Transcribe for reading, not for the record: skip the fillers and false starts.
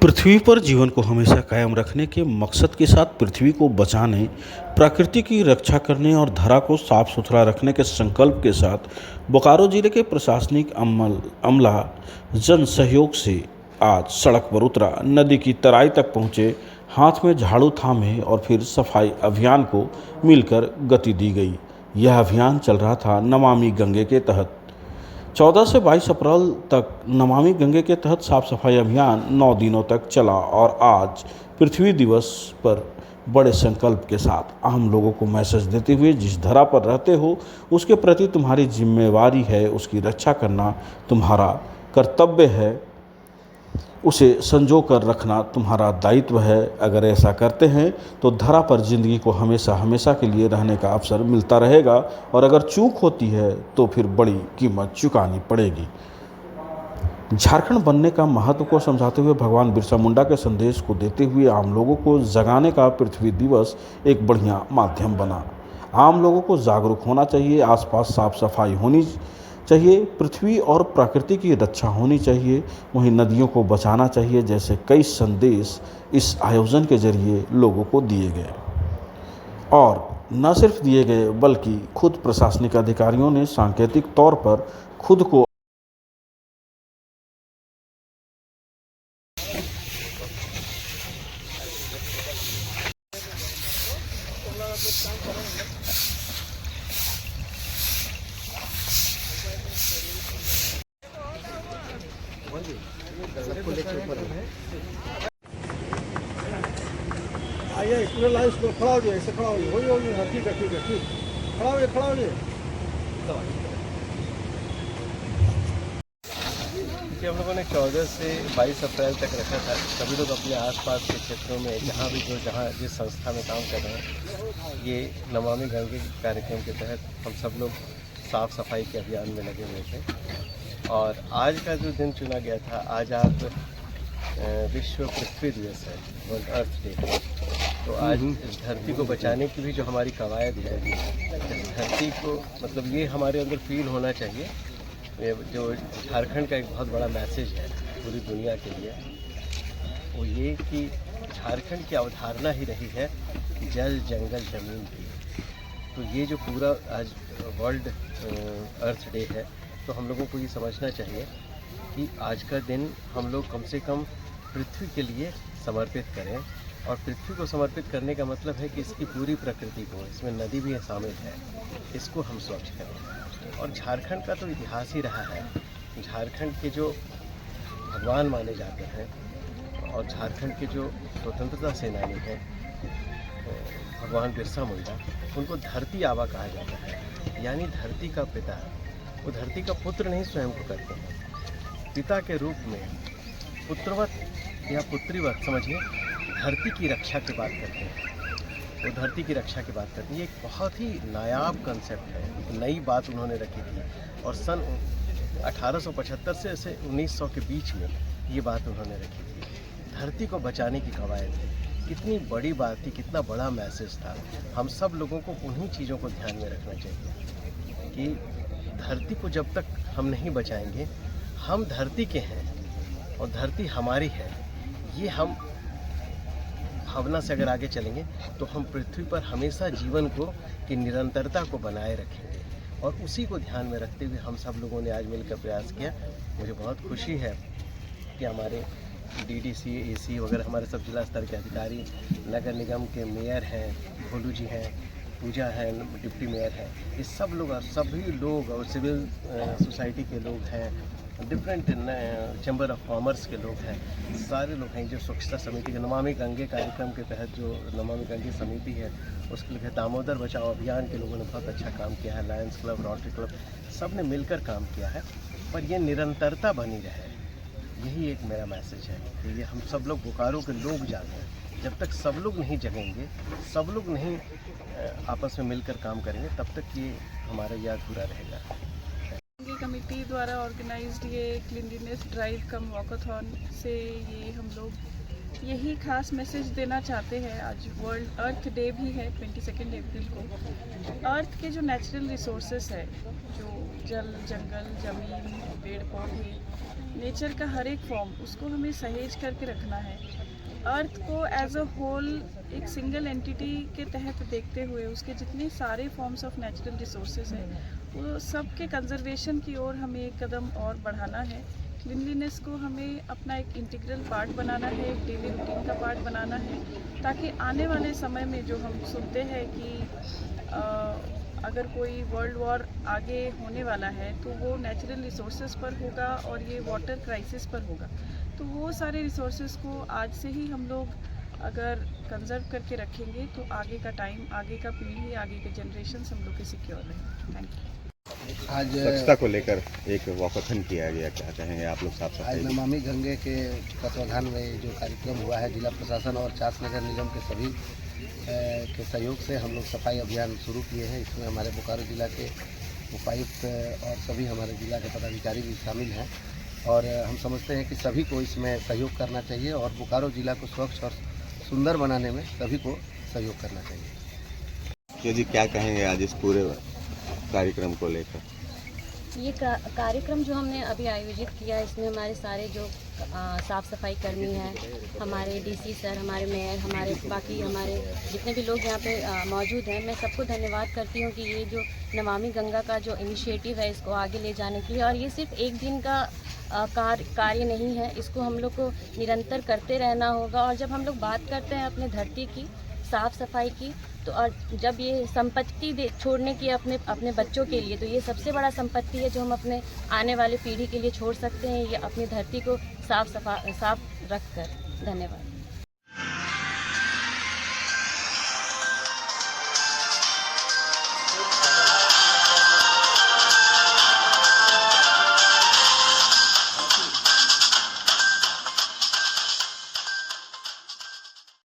पृथ्वी पर जीवन को हमेशा कायम रखने के मकसद के साथ पृथ्वी को बचाने, प्रकृति की रक्षा करने और धरा को साफ सुथरा रखने के संकल्प के साथ बोकारो जिले के प्रशासनिक अमला जन सहयोग से आज सड़क पर उतरा, नदी की तराई तक पहुंचे, हाथ में झाड़ू थामे और फिर सफाई अभियान को मिलकर गति दी गई। यह अभियान चल रहा था नमामि गंगे के तहत। 14 से 22 अप्रैल तक नमामि गंगे के तहत साफ सफाई अभियान 9 दिनों तक चला और आज पृथ्वी दिवस पर बड़े संकल्प के साथ आम लोगों को मैसेज देते हुए, जिस धरा पर रहते हो उसके प्रति तुम्हारी जिम्मेवारी है, उसकी रक्षा करना तुम्हारा कर्तव्य है, उसे संजो कर रखना तुम्हारा दायित्व है। अगर ऐसा करते हैं तो धरा पर जिंदगी को हमेशा हमेशा के लिए रहने का अवसर मिलता रहेगा और अगर चूक होती है तो फिर बड़ी कीमत चुकानी पड़ेगी। झारखंड बनने का महत्व को समझाते हुए भगवान बिरसा मुंडा के संदेश को देते हुए आम लोगों को जगाने का पृथ्वी दिवस एक बढ़िया माध्यम बना। आम लोगों को जागरूक होना चाहिए, आसपास साफ सफाई होनी चाहिए, पृथ्वी और प्रकृति की रक्षा होनी चाहिए, वहीं नदियों को बचाना चाहिए, जैसे कई संदेश इस आयोजन के जरिए लोगों को दिए गए। और न सिर्फ दिए गए बल्कि खुद प्रशासनिक अधिकारियों ने सांकेतिक तौर पर खुद को आइए पूरे लाइन से खड़ा हो जाइए, ऐसे खड़ा हो जाइए, हो हाँ, ठीक है ठीक है, ठीक, खड़ा हो जाइए, खड़ा हो जाइए। कि हम लोगों ने 14 से 22 अप्रैल तक रखा था। सभी लोग अपने आसपास के क्षेत्रों में जहाँ भी जहाँ जिस संस्था में काम कर रहे हैं, ये नमामि गंगे कार्यक्रम के तहत हम सब लोग साफ़ सफाई के अभियान में लगे हुए थे। और आज का जो दिन चुना गया था, आज आप विश्व पृथ्वी दिवस है, वर्ल्ड अर्थ डे। तो आज इस धरती को बचाने की भी जो हमारी कवायद है, इस धरती को मतलब ये हमारे अंदर फील होना चाहिए। ये जो झारखंड का एक बहुत बड़ा मैसेज है पूरी दुनिया के लिए, वो ये कि झारखंड की अवधारणा ही रही है जल जंगल जमीन की। तो ये जो पूरा आज वर्ल्ड अर्थ डे है, तो हम लोगों को ये समझना चाहिए कि आज का दिन हम लोग कम से कम पृथ्वी के लिए समर्पित करें। और पृथ्वी को समर्पित करने का मतलब है कि इसकी पूरी प्रकृति को, इसमें नदी भी शामिल है, इसको हम स्वच्छ करें। और झारखंड का तो इतिहास ही रहा है। झारखंड के जो भगवान माने जाते हैं और झारखंड के जो स्वतंत्रता सेनानी हैं भगवान बिरसा मुंडा, उनको धरती आबा कहा जाता है, यानी धरती का पिता। वो धरती का पुत्र नहीं स्वयं को करते हैं, पिता के रूप में पुत्रवत या पुत्रीवत समझिए धरती की रक्षा की बात करते हैं। वो धरती की रक्षा की बात करते हैं। ये एक बहुत ही नायाब कंसेप्ट है, एक नई बात उन्होंने रखी थी। और सन 1875 से 1900 के बीच में ये बात उन्होंने रखी थी। धरती को बचाने की कवायद थी। कितनी बड़ी बात थी, कितना बड़ा मैसेज था। हम सब लोगों को उन्हीं चीज़ों को ध्यान में रखना चाहिए कि धरती को जब तक हम नहीं बचाएंगे, हम धरती के हैं और धरती हमारी है, ये हम भावना से अगर आगे चलेंगे तो हम पृथ्वी पर हमेशा जीवन को की निरंतरता को बनाए रखेंगे। और उसी को ध्यान में रखते हुए हम सब लोगों ने आज मिलकर प्रयास किया। मुझे बहुत खुशी है कि हमारे डीडीसी, एसी वगैरह हमारे सब जिला स्तर के अधिकारी, नगर निगम के मेयर हैं, भोलू जी हैं, पूजा है, डिप्टी मेयर है, ये सब लोग और सभी लोग और सिविल सोसाइटी के लोग हैं, डिफरेंट चैम्बर ऑफ कॉमर्स के लोग हैं, सारे लोग हैं। जो स्वच्छता समिति के नमामि गंगे कार्यक्रम के तहत जो नमामि गंगे समिति है, उसके लिए दामोदर बचाओ अभियान के लोगों ने बहुत अच्छा काम किया है। लायंस क्लब, रोटरी क्लब, सब ने मिलकर काम किया है। पर ये निरंतरता बनी रहे, यही एक मेरा मैसेज है कि ये हम सब लोग बोकारो के लोग जागें। जब तक सब लोग नहीं जगेंगे, सब लोग नहीं आपस में मिलकर काम करेंगे, तब तक ये हमारा ये अधूरा रहेगा। कमेटी द्वारा ऑर्गेनाइज्ड ये क्लीनलीनेस ड्राइव कम वॉकाथॉन से ये हम लोग यही खास मैसेज देना चाहते हैं। आज वर्ल्ड अर्थ डे भी है 22 अप्रैल को। अर्थ के जो नेचुरल रिसोर्सेस है, जो जल, जंगल, ज़मीन, पेड़ पौधे, नेचर का हर एक फॉर्म उसको हमें सहेज करके रखना है। अर्थ को एज अ होल एक सिंगल एंटिटी के तहत देखते हुए उसके जितने सारे फॉर्म्स ऑफ नेचुरल रिसोर्सेज हैं वो सब के कंजर्वेशन की ओर हमें एक कदम और बढ़ाना है। क्लीनलीनेस को हमें अपना एक इंटीग्रल पार्ट बनाना है, एक डेली रूटीन का पार्ट बनाना है, ताकि आने वाले समय में जो हम सुनते हैं कि अगर कोई वर्ल्ड वॉर आगे होने वाला है तो वो नेचुरल रिसोर्सेज पर होगा और ये वाटर क्राइसिस पर होगा। तो वो सारे रिसोर्सेज को आज से ही हम लोग अगर कंजर्व करके रखेंगे तो आगे का टाइम, आगे का पीढ़ी, आगे के जनरेशन हम लोग के सिक्योर रहेंगे। Thank you. आज स्वच्छता को लेकर एक वॉकथन किया गया, क्या कहेंगे आप लोग साफ आज सफाई? नमामि गंगे के तत्वाधान में जो कार्यक्रम हुआ है, जिला प्रशासन और चास नगर निगम के सभी के सहयोग से हम लोग सफाई अभियान शुरू किए हैं। इसमें हमारे बोकारो जिला के उपायुक्त और सभी हमारे जिला के पदाधिकारी भी शामिल हैं और हम समझते हैं कि सभी को इसमें सहयोग करना चाहिए और बोकारो जिला को स्वच्छ और सुंदर बनाने में सभी को सहयोग करना चाहिए। जी क्या कहेंगे आज इस पूरे कार्यक्रम को लेकर? ये कार्यक्रम जो हमने अभी आयोजित किया, इसमें हमारे सारे जो साफ़ सफाई कर्मी हैं, हमारे डीसी सर, हमारे मेयर, हमारे बाकी हमारे जितने भी लोग यहाँ पे मौजूद हैं, मैं सबको धन्यवाद करती हूँ कि ये जो नमामि गंगा का जो इनिशिएटिव है इसको आगे ले जाने के लिए, और ये सिर्फ एक दिन का कार्य नहीं है, इसको हम लोग को निरंतर करते रहना होगा। और जब हम लोग बात करते हैं अपने धरती की साफ़ सफाई की, तो और जब ये संपत्ति छोड़ने की अपने बच्चों के लिए, तो ये सबसे बड़ा संपत्ति है जो हम अपने आने वाले पीढ़ी के लिए छोड़ सकते हैं, ये अपनी धरती को साफ रख कर। धन्यवाद।